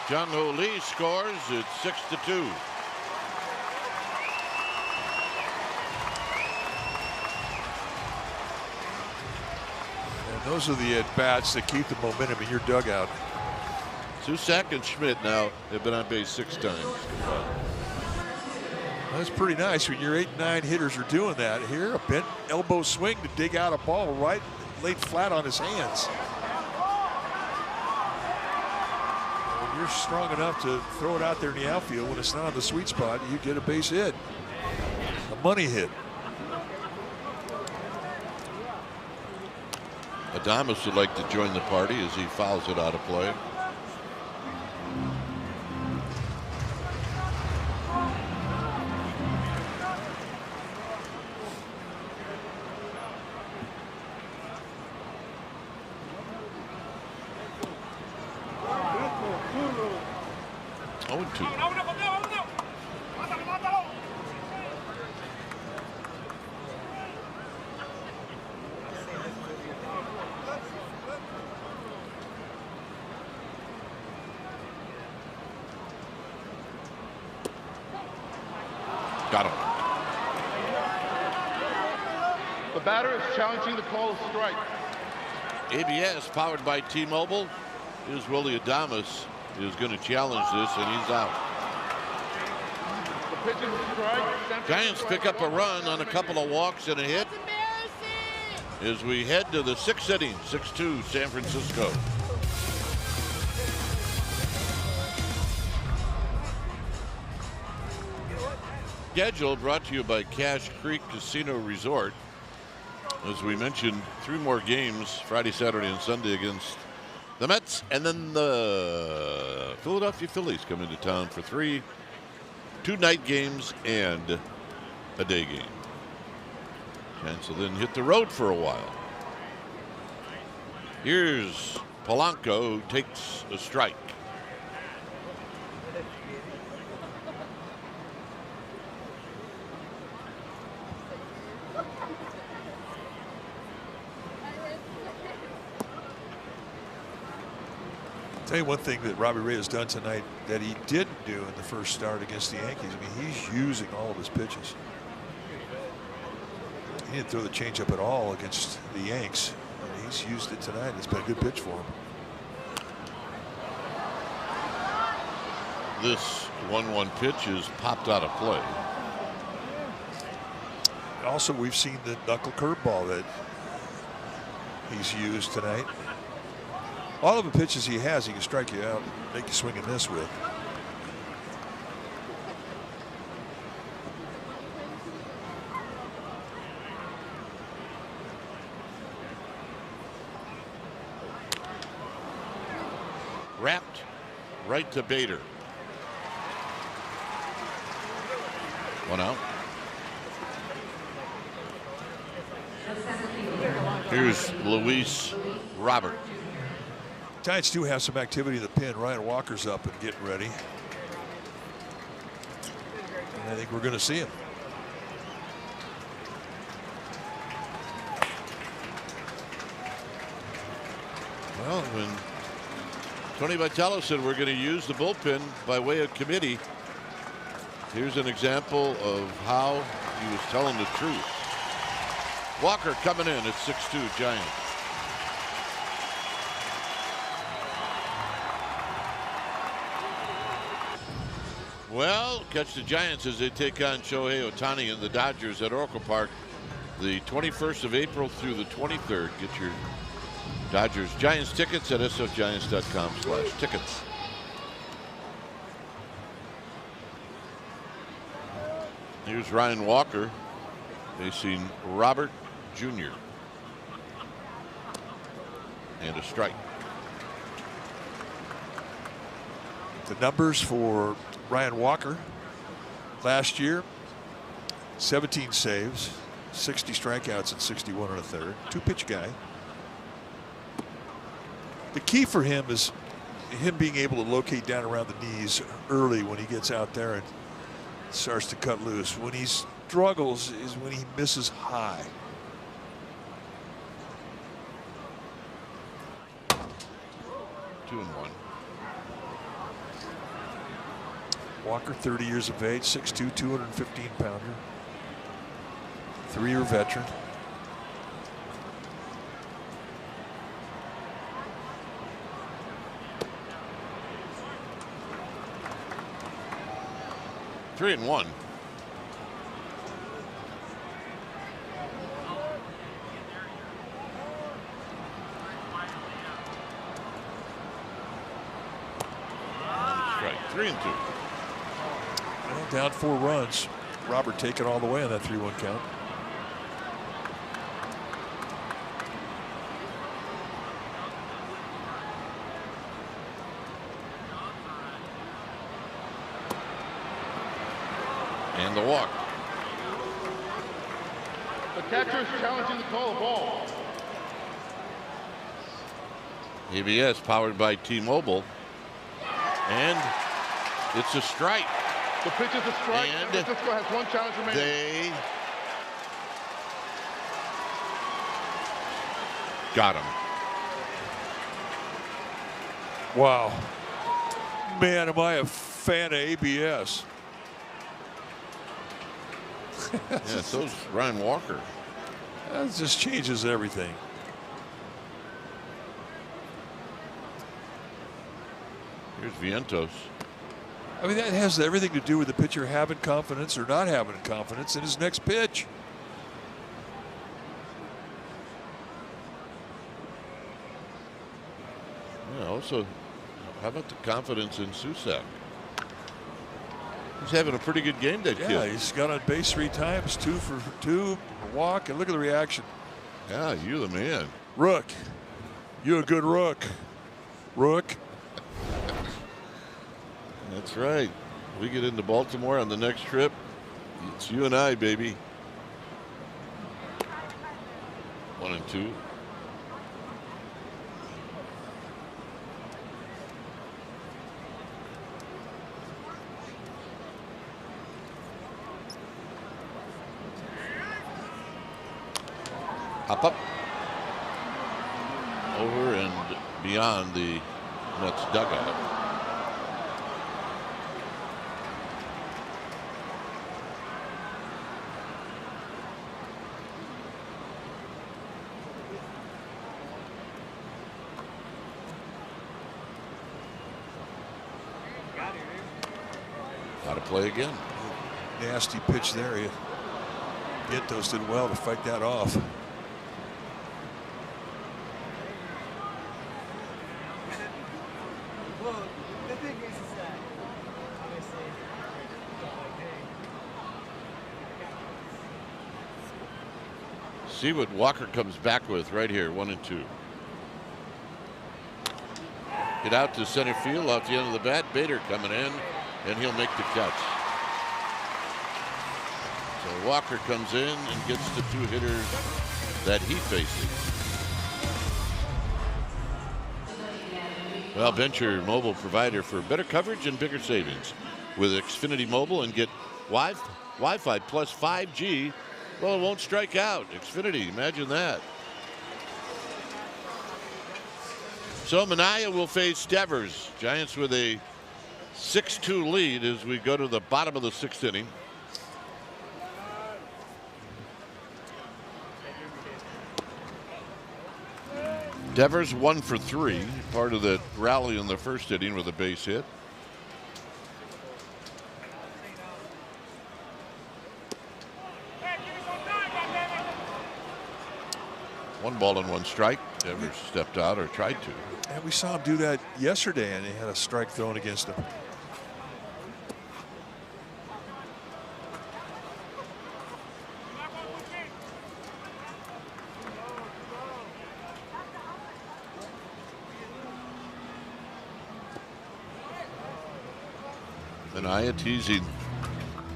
John Ho Lee scores. It's 6-2. And those are the at-bats that keep the momentum in your dugout. Susak and Schmidt now have been on base 6 times. That's pretty nice when your 8 and 9 hitters are doing that. Here, a bent elbow swing to dig out a ball right laid flat on his hands. When you're strong enough to throw it out there in the outfield when it's not on the sweet spot, you get a base hit, a money hit. Adames would like to join the party as he fouls it out of play. Got him. The batter is challenging the call of strike. ABS powered by T-Mobile. Here's Willie Adames is going to challenge this, and he's out. The pitch is a strike. Giants pick up a run on a couple of walks and a hit as we head to the 6th inning. 6-2 San Francisco. Schedule brought to you by Cache Creek Casino Resort. As we mentioned, 3 more games Friday, Saturday, and Sunday against the Mets, and then the Philadelphia Phillies come into town for 2 night games and a day game. Giants will then hit the road for a while. Here's Polanco, who takes a strike. Tell you one thing that Robbie Ray has done tonight that he didn't do in the first start against the Yankees. I mean, he's using all of his pitches. He didn't throw the changeup at all against the Yanks. And he's used it tonight. It's been a good pitch for him. This 1-1 pitch is popped out of play. Also, we've seen the knuckle curveball that he's used tonight. All of the pitches he has, he can strike you out, make you swing and miss with. Wrapped right to Bader. 1 out. Here's Luis Robert. Giants do have some activity in the pen. Ryan Walker's up and getting ready. And I think we're going to see him. Well, when Tony Vitello said we're going to use the bullpen by way of committee, here's an example of how he was telling the truth. Walker coming in at 6-2 Giants. Well, catch the Giants as they take on Shohei Ohtani and the Dodgers at Oracle Park the 21st of April through the 23rd. Get your Dodgers Giants tickets at sfgiants.com/tickets. Here's Ryan Walker facing Robert Jr. And a strike. The numbers for Ryan Walker last year: 17 saves, 60 strikeouts, and 61 1/3. 2-pitch guy. The key for him is him being able to locate down around the knees early when he gets out there and starts to cut loose. When he struggles is when he misses high. Walker, 30 years of age, 6'2", 215-pounder. 3-year veteran. Three and one. Strike 3 and 2. Well, down 4 runs. Robert taking all the way on that 3-1 count. And the walk. The catcher is challenging the call of ball. ABS powered by T-Mobile. And it's a strike. The pitch is a strike. And San Francisco has 1 challenge remaining. They got him. Wow. Man, am I a fan of ABS. Yeah, so's Ryan Walker. That just changes everything. Here's Vientos. I mean, that has everything to do with the pitcher having confidence or not having confidence in his next pitch. Yeah, also, how about the confidence in Susak? He's having a pretty good game, that Yeah, kid. he's got on base 3 times, 2 for 2, a walk, and look at the reaction. Yeah, you the man. Rook, you a good rook. Rook. That's right. We get into Baltimore on the next trip. It's you and I, baby. 1 and 2. Up. Over and beyond the Mets dugout. Got to play again. Nasty pitch there. Vientos did well to fight that off. See what Walker comes back with right here, 1 and 2. Get out to center field off the end of the bat. Bader coming in, and he'll make the catch. So Walker comes in and gets the 2 hitters that he faces. Well, venture mobile provider for better coverage and bigger savings. With Xfinity Mobile and get Wi-Fi plus 5G. Well, it won't strike out. Xfinity, imagine that. So Minaya will face Devers. Giants with a 6-2 lead as we go to the bottom of the 6th inning. Devers 1 for 3, part of the rally in the first inning with a base hit. One ball and 1 strike. Devers stepped out or tried to. And we saw him do that yesterday, and he had a strike thrown against him. Minaya teasing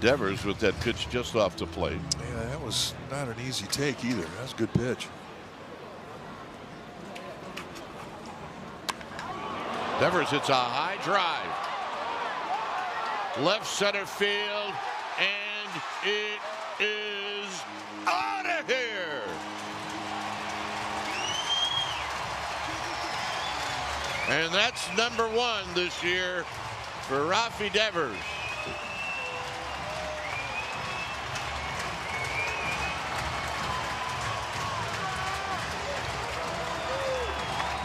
Devers with that pitch just off the plate. Yeah, that was not an easy take either. That was a good pitch. Devers hits a high drive. Left center field, and it is out of here. And that's number 1 this year for Rafi Devers.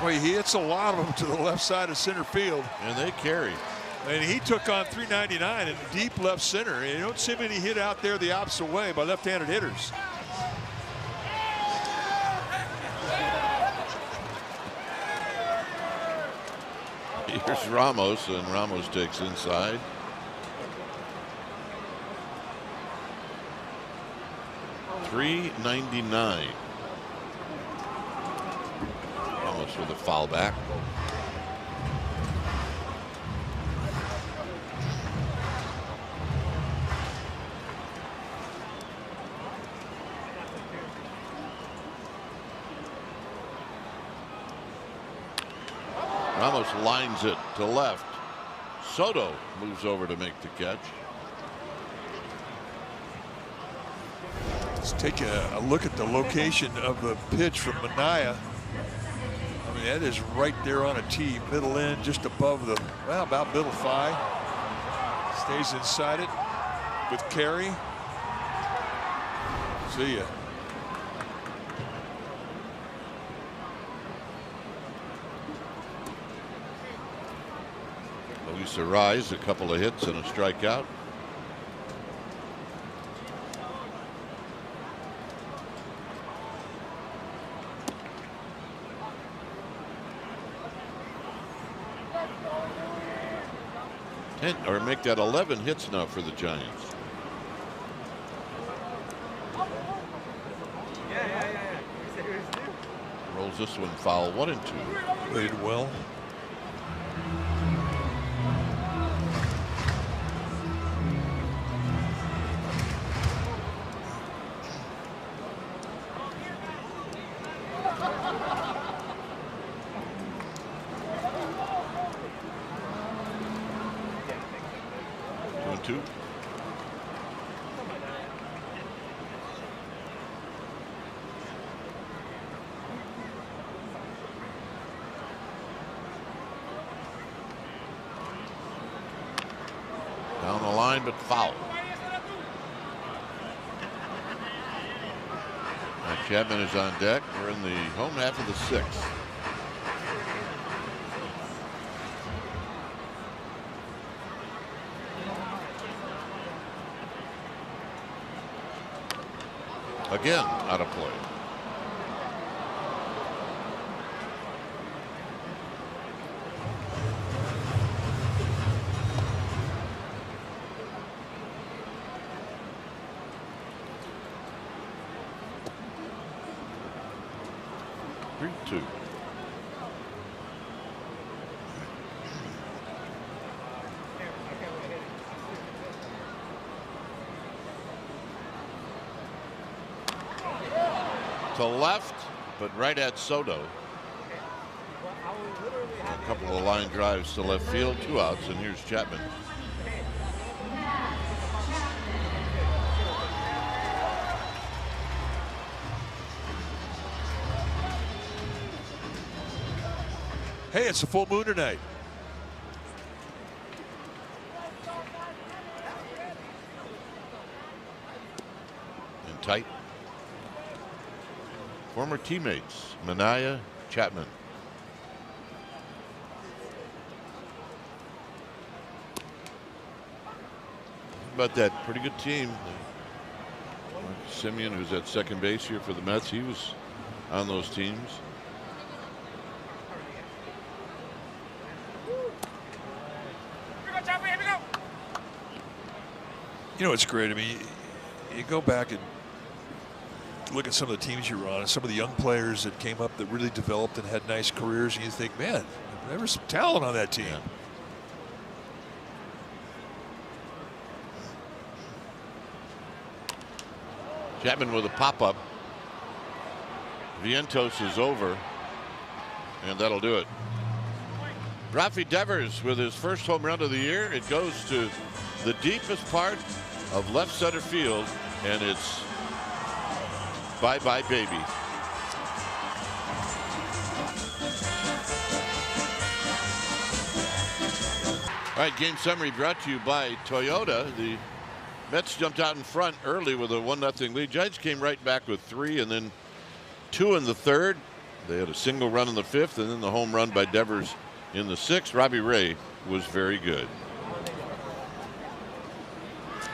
Well, he hits a lot of them to the left side of center field. And they carry. And he took on 399 in deep left center. And you don't see many hit out there the opposite way by left-handed hitters. Here's Ramos, and Ramos takes inside. $3.99. Ramos with a foul back. Ramos lines it to left. Soto moves over to make the catch. Let's take a look at the location of the pitch from Minaya. I mean, that is right there on a tee, middle end, just above the, well, about middle thigh. Stays inside it with carry. See ya. Luis Arraez, a couple of hits and a strikeout. Or make that 11 hits now for the Giants. Rolls this one foul, 1-2. Played well. Down the line, but foul. Now Chapman is on deck. We're in the home half of the sixth. Again, out of play. Two. To left, but right at Soto. A couple of line drives to left field, 2 outs, and here's Chapman. Hey, it's a full moon tonight. And tight. Former teammates, Minaya, Chapman. About that pretty good team. Simeon, who's at second base here for the Mets, he was on those teams. You know, it's great. I mean, you go back and look at some of the teams you were on and some of the young players that came up that really developed and had nice careers, and you think, man, there was some talent on that team. Yeah. Chapman with a pop-up. Vientos is over, and that'll do it. Rafi Devers with his first home run of the year. It goes to the deepest part of left center field, and it's bye-bye, baby. All right, game summary brought to you by Toyota. The Mets jumped out in front early with a 1-0 lead. Giants came right back with 3 and then 2 in the third. They had a single run in the 5th, and then the home run by Devers in the 6th. Robbie Ray was very good.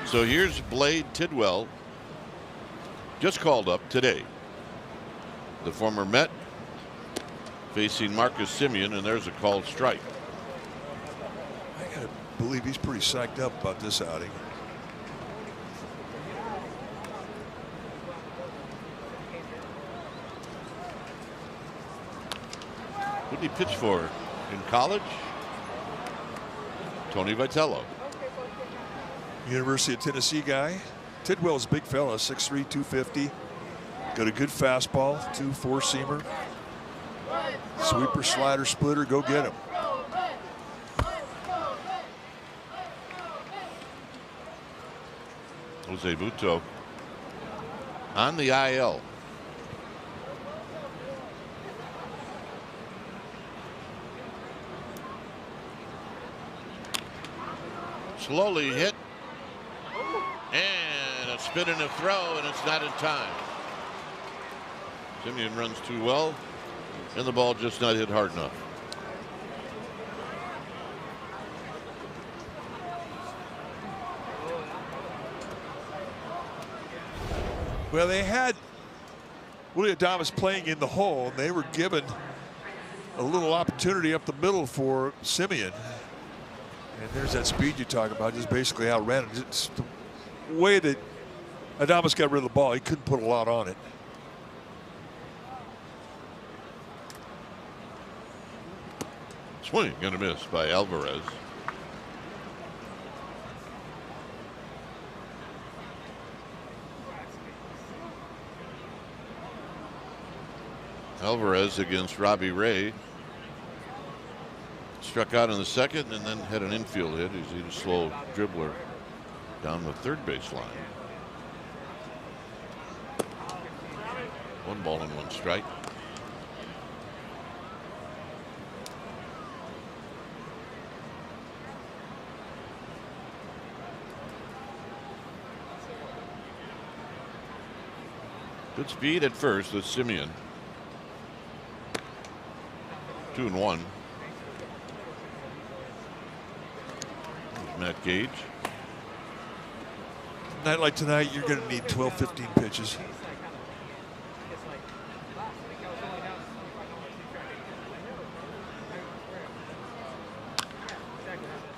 So here's Blade Tidwell, just called up today. The former Met facing Marcus Semien, and there's a called strike. I gotta believe he's pretty psyched up about this outing. Who did he pitch for in college? Tony Vitello. University of Tennessee guy. Tidwell's a big fella, 6'3", 250. Got a good fastball, 4-seamer. Sweeper, slider, splitter, go get him. Jose Buto on the IL. Slowly hit, and a spin and a throw, and it's not in time. Semien runs too well, and the ball just not hit hard enough. Well, they had Willie Adames playing in the hole, and they were given a little opportunity up the middle for Semien. And there's that speed you talk about, just basically outran it. It's the way that Adames got rid of the ball, he couldn't put a lot on it. Swing and a miss by Alvarez. Alvarez against Robbie Ray. Struck out in the 2nd and then had an infield hit. He's a slow dribbler down the 3rd base line. 1 ball and 1 strike. Good speed at first with Semien. 2-1. There's Matt Gage. Night like tonight, you're going to need 12, 15 pitches.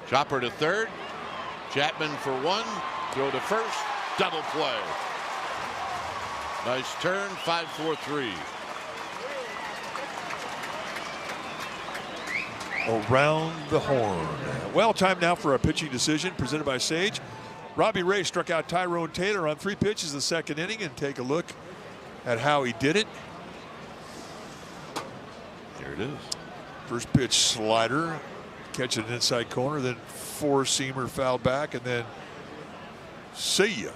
Chopper to 3rd. Chapman for 1. Throw to 1st. Double play. Nice turn. 5-4-3. Around the horn. Well, time now for a pitching decision presented by Sage. Robbie Ray struck out Tyrone Taylor on 3 pitches in the 2nd inning, and take a look at how he did it. Here it is. First pitch slider, catch it inside corner, then 4-seamer foul back, and then see ya.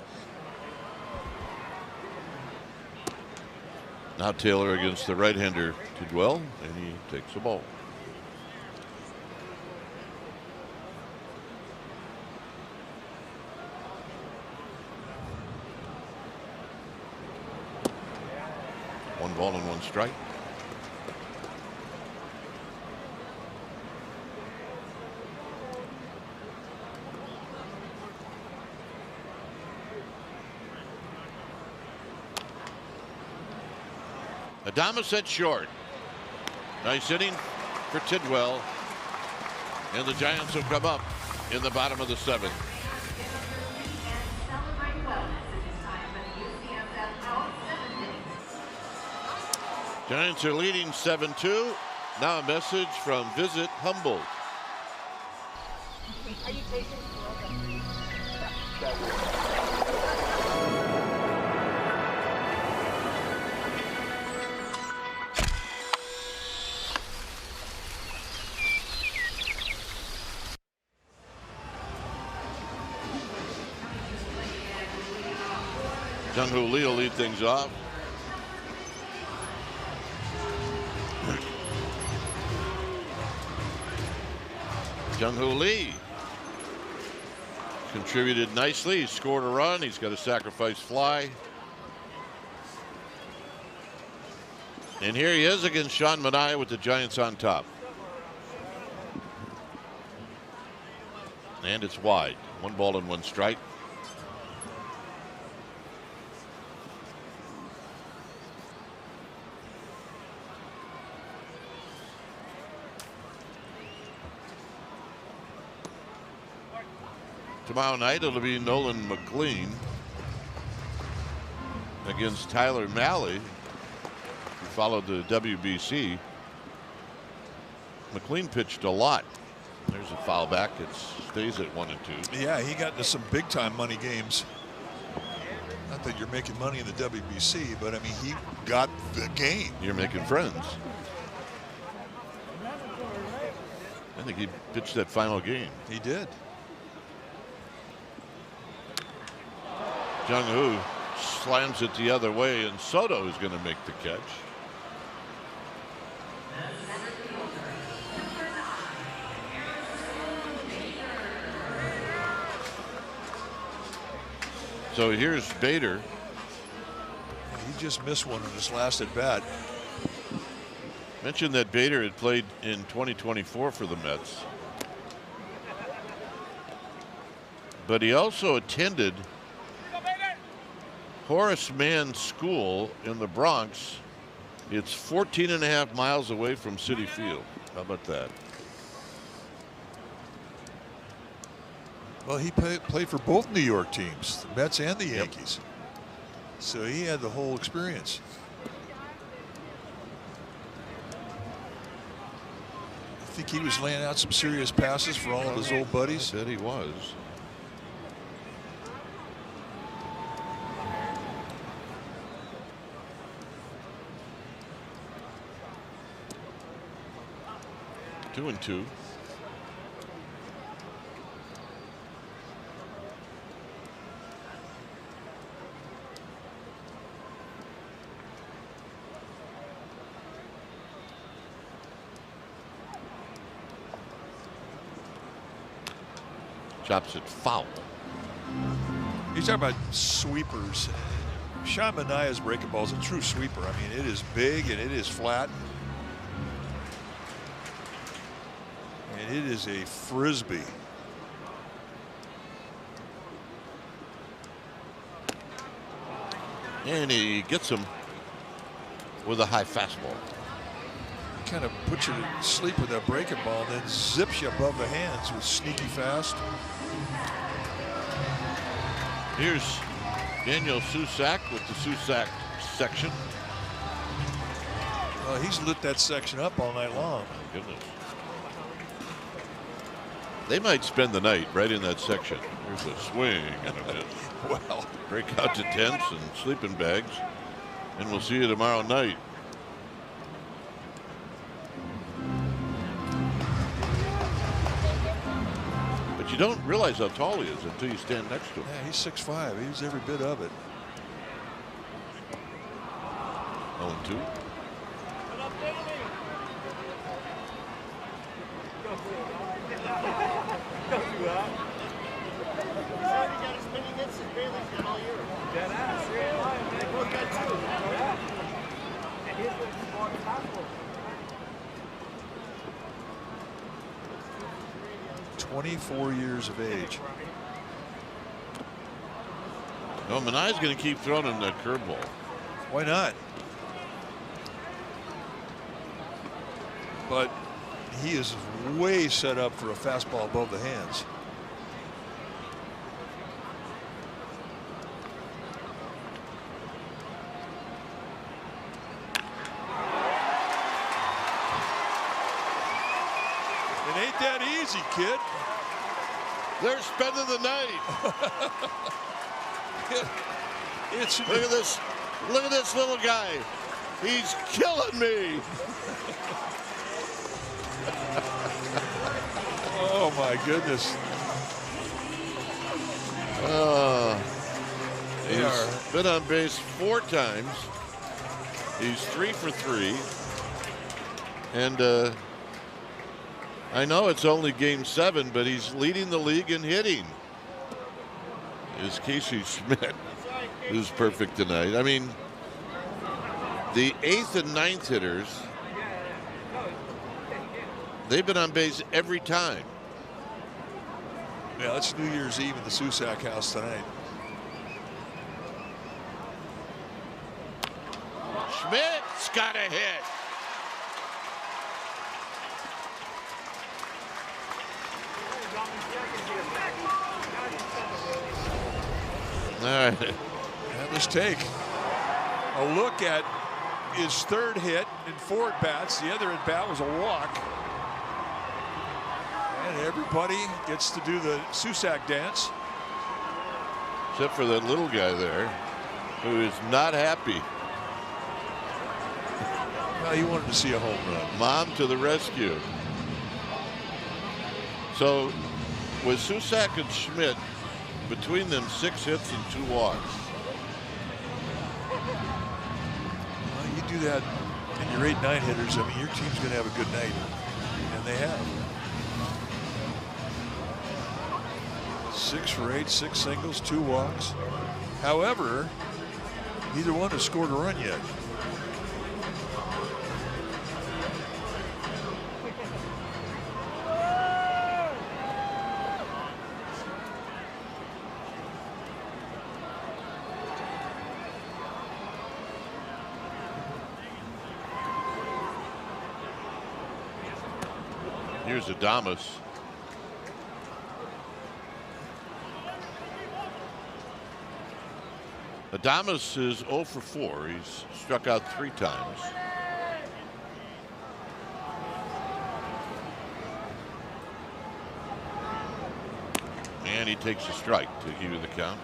Now Taylor against the right-hander Tidwell, and he takes the ball. One ball and 1 strike. Adames at short. Nice inning for Tidwell. And the Giants will come up in the bottom of the 7th. Giants are leading 7-2. Now a message from Visit Humboldt. Are you taking Jung-Hoo Lee will lead things off. Jung-Hoo Lee contributed nicely. He scored a run. He's got a sacrifice fly. And here he is against Sean Manaea with the Giants on top. And it's wide. 1 ball and 1 strike. Tomorrow night it'll be Nolan McLean against Tyler Malley, who followed the WBC. McLean pitched a lot. There's a foul back. It stays at 1 and 2. Yeah, he got into some big time money games. Not that you're making money in the WBC, but I mean, he got the game. You're making friends. I think he pitched that final game. He did. Jung-Hoo slams it the other way, and Soto is going to make the catch. So here's Bader. He just missed one in his last at bat. Mentioned that Bader had played in 2024 for the Mets. But he also attended Horace Mann School in the Bronx. It's 14.5 miles away from Citi Field. How about that? Well, he played for both New York teams, the Mets and the Yankees. So he had the whole experience. I think he was laying out some serious passes for all of his old buddies. I bet he was. Two and two. Chops it foul. You talk about sweepers. Sean Manaea's breaking ball is a true sweeper. I mean, it is big and it is flat. And it is a frisbee. And he gets him with a high fastball. Kind of puts you to sleep with that breaking ball and then zips you above the hands with sneaky fast. Here's Daniel Susac with the Susac section. Well, he's lit that section up all night long. My goodness. They might spend the night right in that section. There's a swing and a miss. Well, break out to tents and sleeping bags, and we'll see you tomorrow night. But you don't realize how tall he is until you stand next to him. Yeah, he's 6'5". He's every bit of it. 0-2. "24 years of age." No, Manaea's going to keep throwing him that curveball. Why not? But he is way set up for a fastball above the hands. It ain't that easy, kid. They're spending the night. Look at this. Look at this little guy. He's killing me. Oh my goodness. He's been on base 4 times. He's 3 for 3. And I know it's only game 7, but he's leading the league in hitting. Is Casey Schmidt, who's perfect tonight. I mean, The 8th and 9th hitters, they've been on base every time. Yeah, it's New Year's Eve in the Susac house tonight. Schmidt's got a hit. All right. And let's take a look at his third hit in 4 at-bats. The other at-bat was a walk. And everybody gets to do the Susac dance. Except for that little guy there, who is not happy. Well, he wanted to see a home run. Mom to the rescue. So with Susac and Schmidt, between them 6 hits and 2 walks. Well, you do that in your 8-9 hitters, I mean, your team's going to have a good night. And they have. 6 for 8, 6 singles, 2 walks. However, neither one has scored a run yet. Here's Adames. Adames is 0 for 4. He's struck out 3 times. And he takes a strike to give you the count.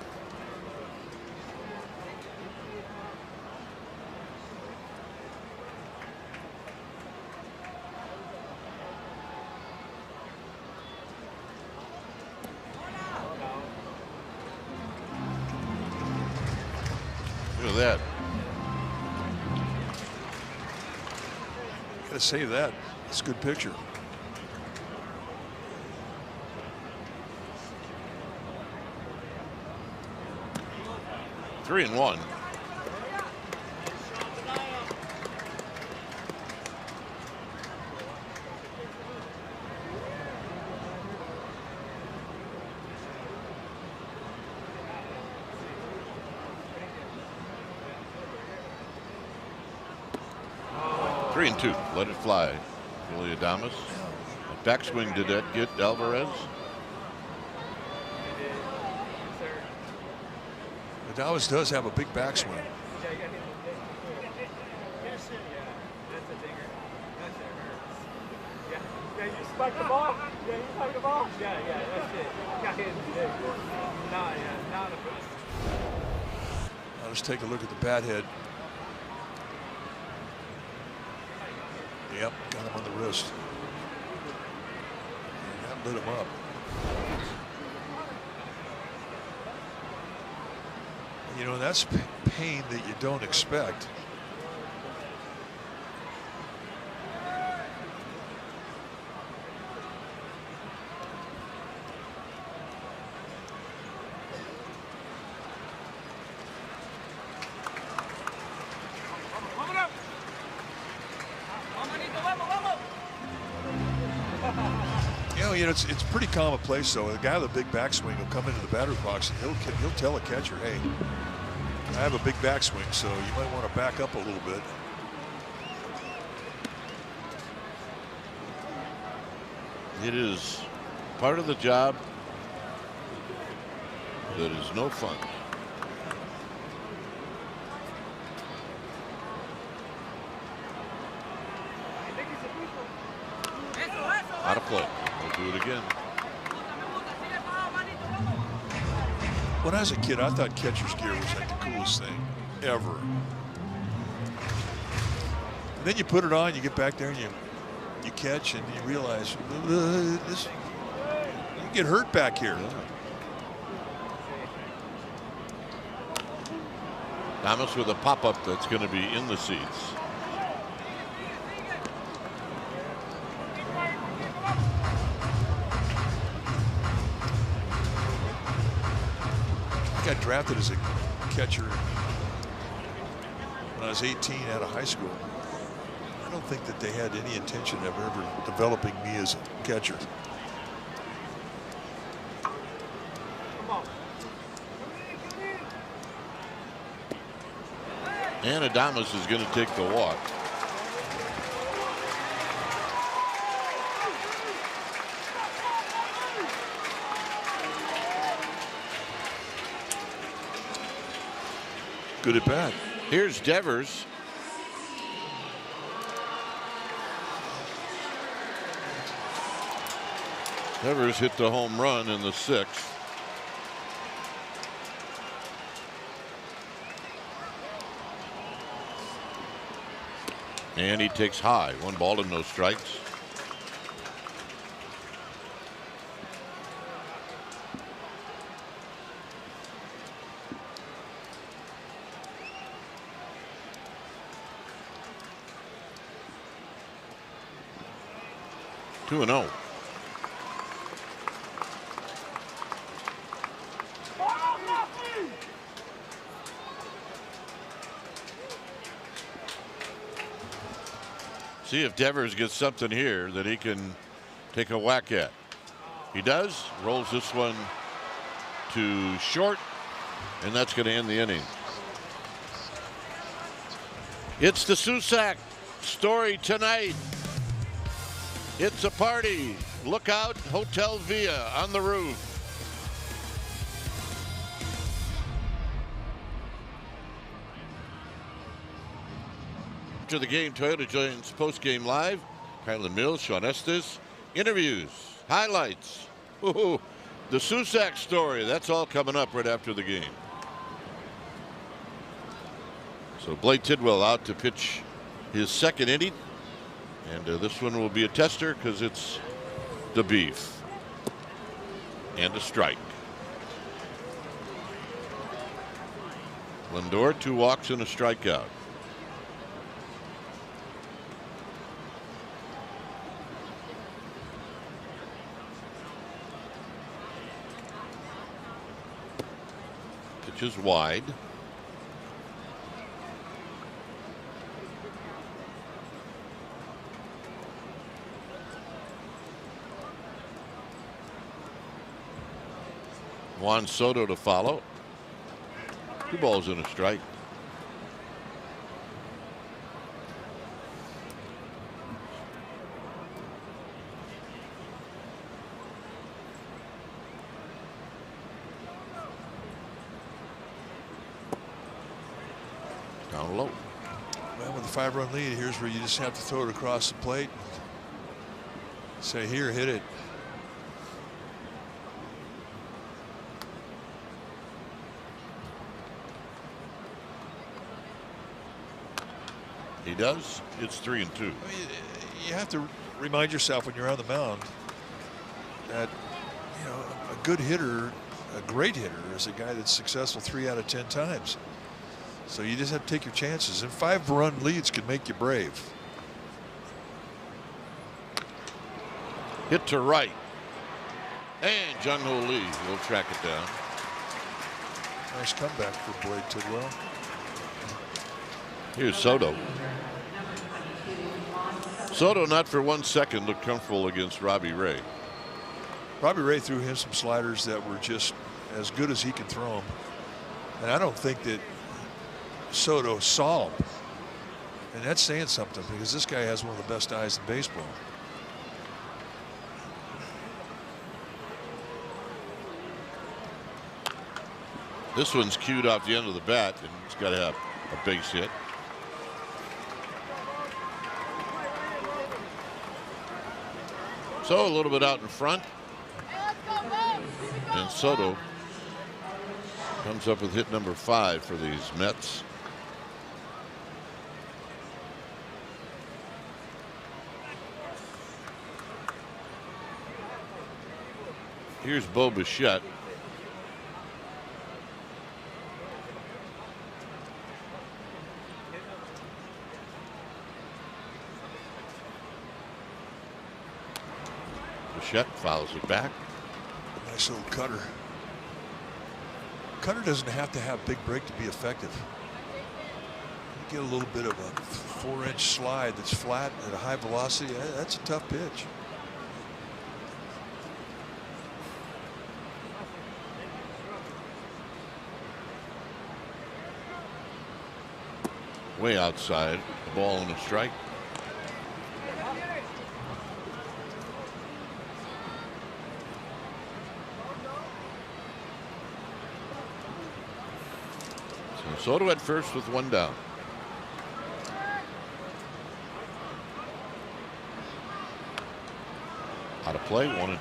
Look at that. Gotta say that. It's a good picture. Three and 1. Three and 2. Let it fly. Billy Adames. Backswing did that get Alvarez? Adames does have a big backswing. Yeah, you spiked the ball. Yeah, you spiked the ball. Yeah, that's it. Got hit. Not a boost. Now let's take a look at the bat head. Yep, got him on the wrist. And that lit him up. You know, that's pain that you don't expect. You know, it's pretty commonplace though. The guy with a big backswing will come into the batter's box and he'll tell a catcher, hey, I have a big backswing, so you might want to back up a little bit. It is part of the job that is no fun. Out of play. We'll do it again. When I was a kid, I thought catcher's gear was like the coolest thing ever. And then you put it on, you get back there and you catch, and you realize this, you get hurt back here. Thomas with a pop-up that's going to be in the seats. Got drafted as a catcher when when I was 18 out of high school. I don't think that they had any intention of ever developing me as a catcher. And Adames is going to take the walk. Good at bat. Here's Devers. Devers hit the home run in the 6th. And he takes high. 1 ball and no strikes. Two and 0. See if Devers gets something here that he can take a whack at. He does. Rolls this one to short, and that's going to end the inning. It's the Susac story tonight. It's a party. Look out, Hotel Via on the roof. After the game, Toyota joins post-game live. Kylan Mills, Sean Estes, interviews, highlights. Ooh, the Susac story. That's all coming up right after the game. So Blake Tidwell out to pitch his 2nd inning. And this one will be a tester because it's the beef. And a strike. Lindor, 2 walks and a strikeout. Pitches wide. Juan Soto to follow. 2 balls and a strike. Down low. Well, with a 5-run lead, here's where you just have to throw it across the plate. Say, here, hit it. He does. It's 3-2. I mean, you have to remind yourself when you're on the mound that, you know, a good hitter, a great hitter, is a guy that's successful 3 out of 10 times. So you just have to take your chances, and 5-run leads can make you brave. Hit to right. And Jung Ho Lee will track it down. Nice comeback for Blake Tidwell. Here's Soto. Soto, not for 1 second, looked comfortable against Robbie Ray. Robbie Ray threw him some sliders that were just as good as he can throw them. And I don't think that Soto saw him. And that's saying something, because this guy has one of the best eyes in baseball. This one's cued off the end of the bat, and it's got to have a base hit. So a little bit out in front. And Soto comes up with hit number 5 for these Mets. Here's Bo Bichette. Bichette fouls it back. Nice little cutter. Cutter doesn't have to have big break to be effective. get a little bit of a 4-inch slide that's flat at a high velocity, that's a tough pitch. Way outside, the ball and a strike. So Soto at first with one down. Out of play, 1-2.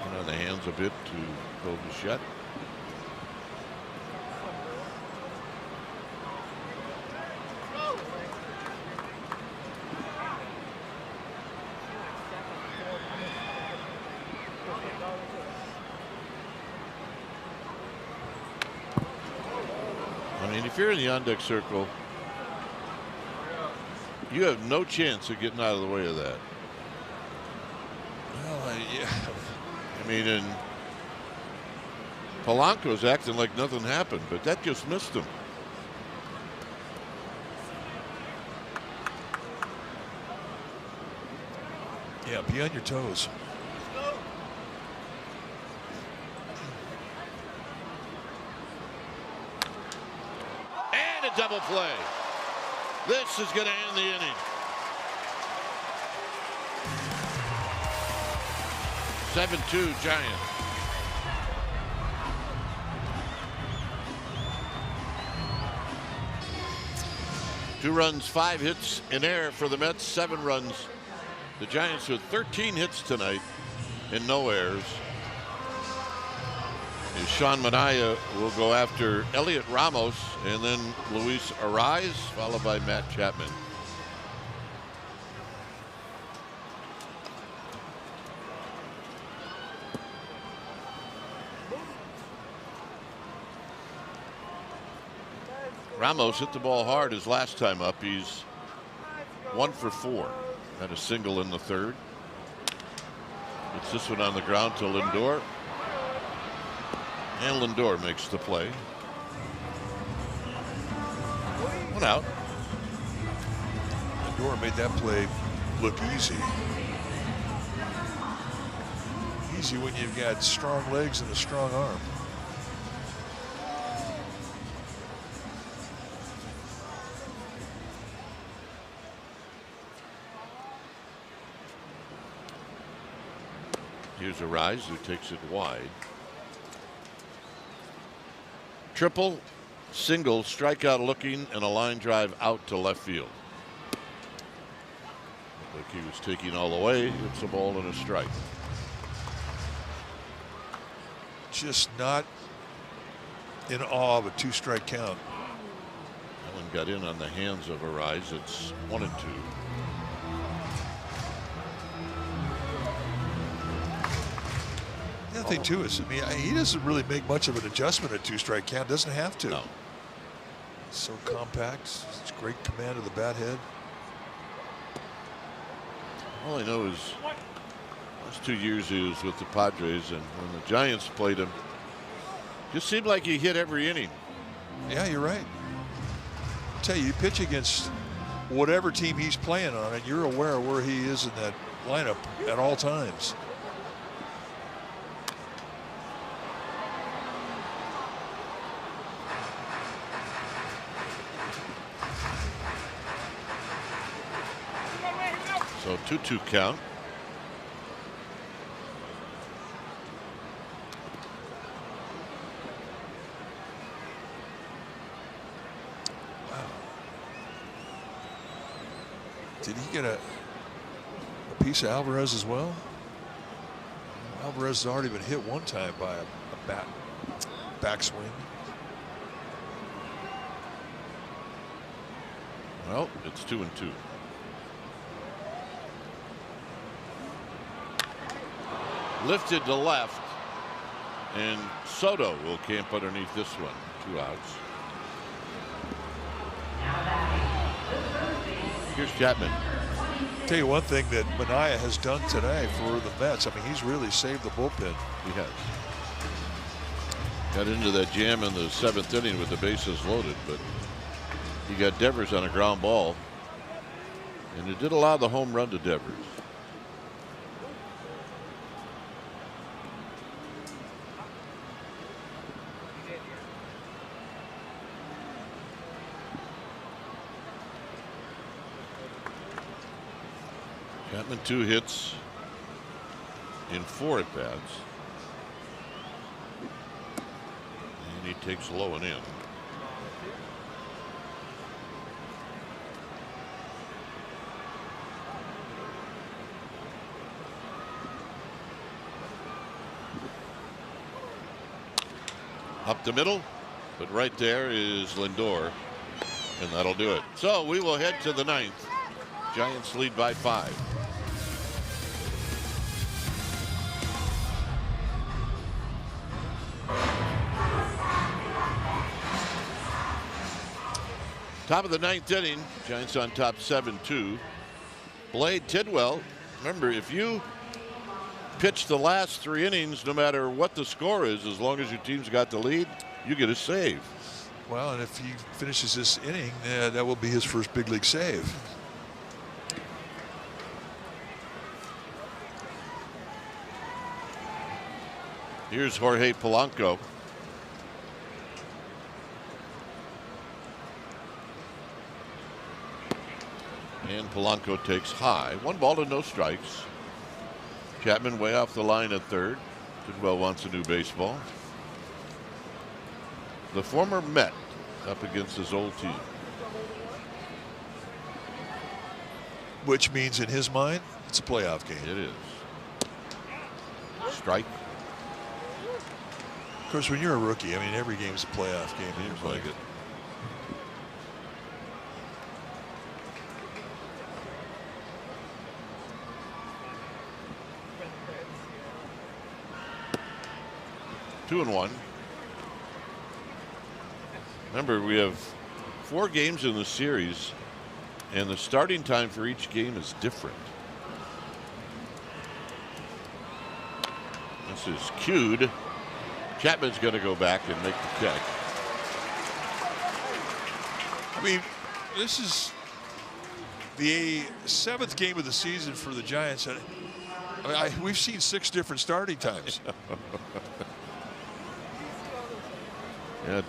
And on the hands a bit to Bo Bichette. I mean, if you're in the on-deck circle, you have no chance of getting out of the way of that. Well, yeah. I mean, and Polanco's acting like nothing happened, but that just missed him. Yeah, be on your toes. And a double play. This is going to end the inning. Seven-2 Giants. Two runs, 5 hits in air for the Mets, 7 runs. The Giants with 13 hits tonight and no errors. As Sean Manaea will go after Elliot Ramos and then Luis Arraez, followed by Matt Chapman. Ramos hit the ball hard his last time up. He's 1 for 4. Had a single in the third. It's this one on the ground to Lindor. And Lindor makes the play. 1 out. Lindor made that play look easy. Easy when you've got strong legs and a strong arm. Here's Arraez, who takes it wide. Triple, single, strikeout looking, and a line drive out to left field. Looked like he was taking all the way. It's a ball and a strike. Just not in awe of a 2-strike count. That one got in on the hands of Arraez. It's 1-2. The other thing too is, I mean, he doesn't really make much of an adjustment at 2-strike count. Doesn't have to. No. It's so compact. It's great command of the bat head. All I know is last 2 years he was with the Padres, and when the Giants played him, just seemed like he hit every inning. Yeah, you're right. I'll tell you pitch against whatever team he's playing on, and you're aware of where he is in that lineup at all times. So 2-2 count. Wow. Did he get a piece of Alvarez as well? Alvarez has already been hit one time by a backswing. Well, it's 2-2. Lifted to left, and Soto will camp underneath this one. 2 outs. Here's Chapman. Tell you one thing that Manaea has done today for the Mets. I mean, he's really saved the bullpen. He has. Got into that jam in the 7th inning with the bases loaded, but he got Devers on a ground ball, and it did allow the home run to Devers. Chapman 2 hits in 4 at bats. And he takes low and in. Up the middle, but right there is Lindor, and that'll do it. So we will head to the 9th. Giants lead by 5. Top of the 9th inning, Giants on top 7-2. Blade Tidwell, remember, if you pitch the last 3 innings, no matter what the score is, as long as your team's got the lead, you get a save. Well, and if he finishes this inning, that will be his first big league save. Here's Jorge Polanco. And Polanco takes high. 1 ball to no strikes. Chapman way off the line at 3rd. Tidwell wants a new baseball. The former Met up against his old team. Which means in his mind, it's a playoff game. It is. Strike. Of course, when you're a rookie, I mean, every game is a playoff game. Seems like it. Two and 1. Remember, we have 4 games in the series, and the starting time for each game is different. This is cued. Chapman's going to go back and make the catch. I mean, this is the 7th game of the season for the Giants. I mean, we've seen 6 different starting times. Yeah,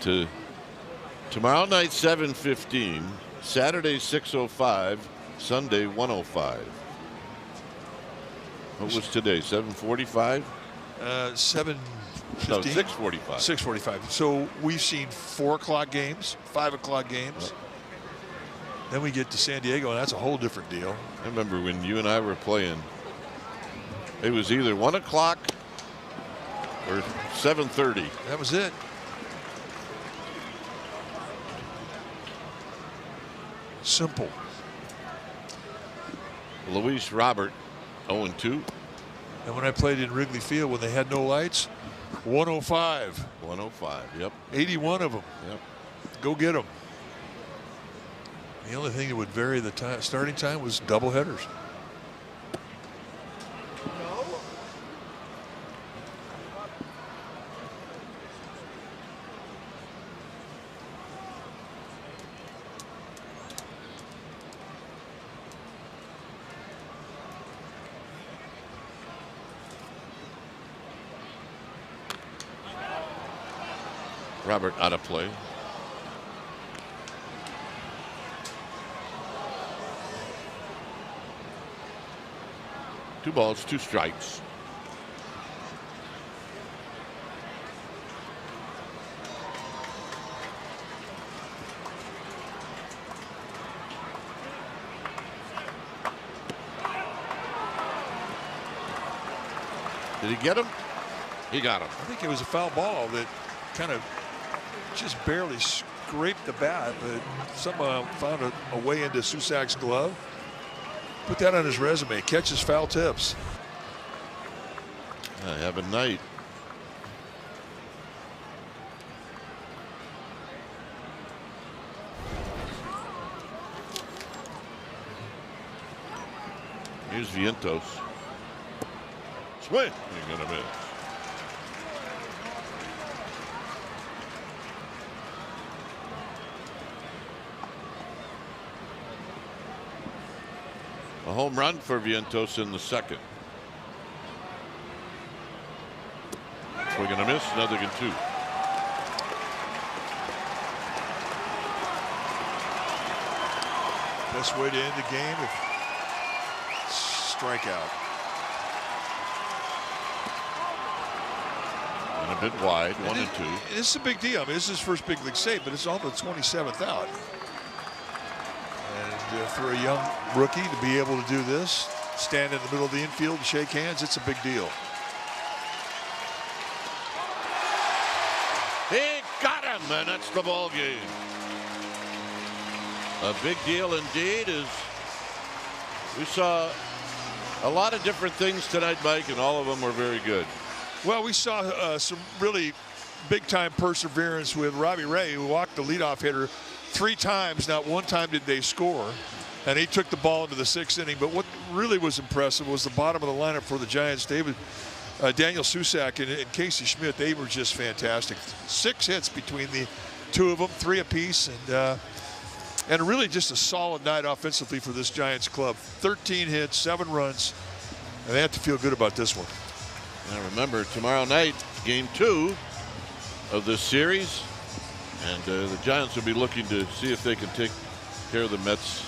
tomorrow night 7:15, Saturday 6:05, Sunday 1:05. What was today? 7:45? 7:15. No, 6:45. 6:45. So we've seen 4 o'clock games, 5 o'clock games. Then we get to San Diego, and that's a whole different deal. I remember when you and I were playing, it was either 1 o'clock or 7:30. That was it. Simple. Luis Robert 0-2. And when I played in Wrigley Field when they had no lights, 105. 105, yep. 81 of them. Yep. Go get them. The only thing that would vary the starting time was double headers. Robert out of play. Two balls, 2 strikes. Did he get him? He got him. I think it was a foul ball that kind of just barely scraped the bat, but somehow found a way into Susak's glove. Put that on his resume. Catches foul tips. Have a night. Here's Vientos. Swing. You're gonna miss. A home run for Vientos in the second. Swing and a miss, another and 2. Best way to end the game if strikeout. And a bit wide, 1 and 2. This is a big deal. I mean, this is his first big league save, but it's on the 27th out. And for a young rookie to be able to do this, stand in the middle of the infield and shake hands, it's a big deal. He got him, and that's the ball game. A big deal indeed. Is we saw a lot of different things tonight, Mike, and all of them were very good. Well, we saw some really big-time perseverance with Robbie Ray, who walked the leadoff hitter 3 times. Not one time did they score, and he took the ball into the 6th inning. But what really was impressive was the bottom of the lineup for the Giants. Daniel Susak and Casey Schmidt, they were just fantastic. 6 hits between the 2 of them, 3 apiece, and really just a solid night offensively for this Giants club. 13 hits, 7 runs, and they have to feel good about this one. Now remember, tomorrow night, game 2 of this series, and the Giants will be looking to see if they can take care of the Mets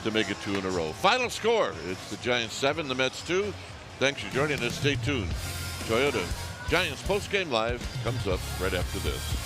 to make it 2 in a row. Final score, it's the Giants 7, the Mets 2. Thanks for joining us. Stay tuned. Toyota Giants Postgame Live comes up right after this.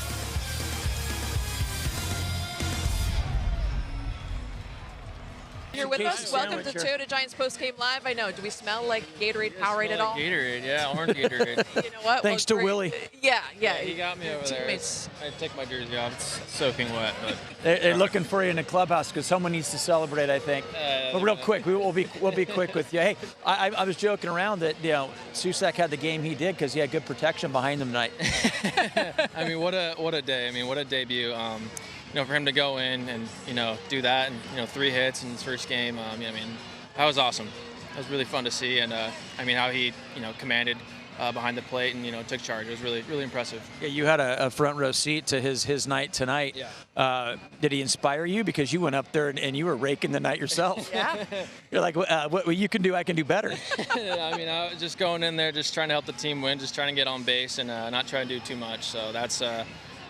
You're with us. Welcome to Toyota Giants Postgame Live. I know. Do we smell like Gatorade, Powerade at all? Gatorade, yeah, orange Gatorade. You know what? Thanks to Willie. Yeah. He got me over there. I take my jersey off. It's soaking wet. But They're looking for you in the clubhouse because someone needs to celebrate, I think. But real quick, we'll be quick with you. Hey, I was joking around that Susak had the game he did because he had good protection behind him tonight. I mean, what a day. I mean, what a debut. For him to go in and do that, and 3 hits in his first game. I mean, that was awesome. It was really fun to see, and I mean how he commanded behind the plate and took charge. It was really, really impressive. Yeah, you had a front row seat to his night tonight. Yeah. Did he inspire you because you went up there and you were raking the night yourself? Yeah. You're like, what you can do, I can do better. I mean, I was just going in there, just trying to help the team win, just trying to get on base and not trying to do too much. So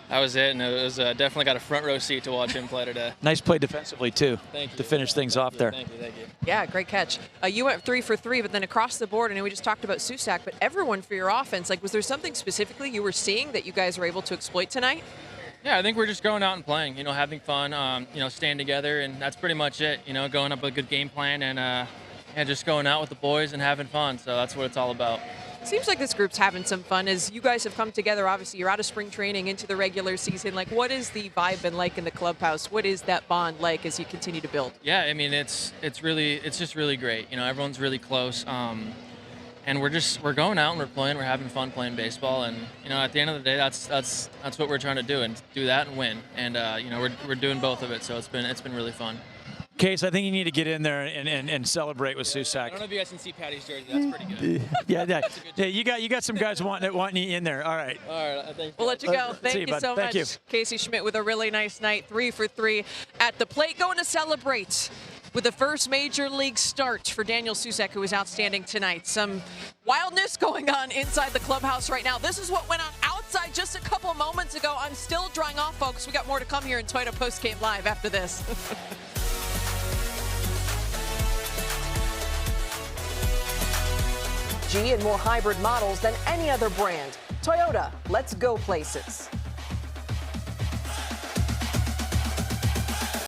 that was it, and it was definitely got a front row seat to watch him play today. Nice play defensively too. Thank you. To finish things off there. Thank you. Yeah, great catch. You went 3 for 3, but then across the board, I know we just talked about Susak, but everyone for your offense, was there something specifically you were seeing that you guys were able to exploit tonight? Yeah, I think we're just going out and playing, having fun, staying together, and that's pretty much it. Going up with a good game plan and just going out with the boys and having fun. So that's what it's all about. Seems like this group's having some fun as you guys have come together. Obviously, you're out of spring training into the regular season. What is the vibe been like in the clubhouse? What is that bond like as you continue to build? Yeah, I mean, it's just really great. Everyone's really close, and we're going out and we're playing. We're having fun playing baseball, and at the end of the day, that's what we're trying to do, and do that and win. And we're doing both of it, so it's been really fun. Case, I think you need to get in there and celebrate with Susak. I don't know if you guys can see Patty's jersey. That's pretty good. Yeah. You got some guys wanting you in there. All right. Thanks. We'll let you go. Thank you so much. You. Casey Schmidt with a really nice night, 3 for 3 at the plate, going to celebrate with the first major league start for Daniel Susak, who was outstanding tonight. Some wildness going on inside the clubhouse right now. This is what went on outside just a couple moments ago. I'm still drying off, folks. We got more to come here in Toyota Postgame Live after this. And more hybrid models than any other brand. Toyota, let's go places.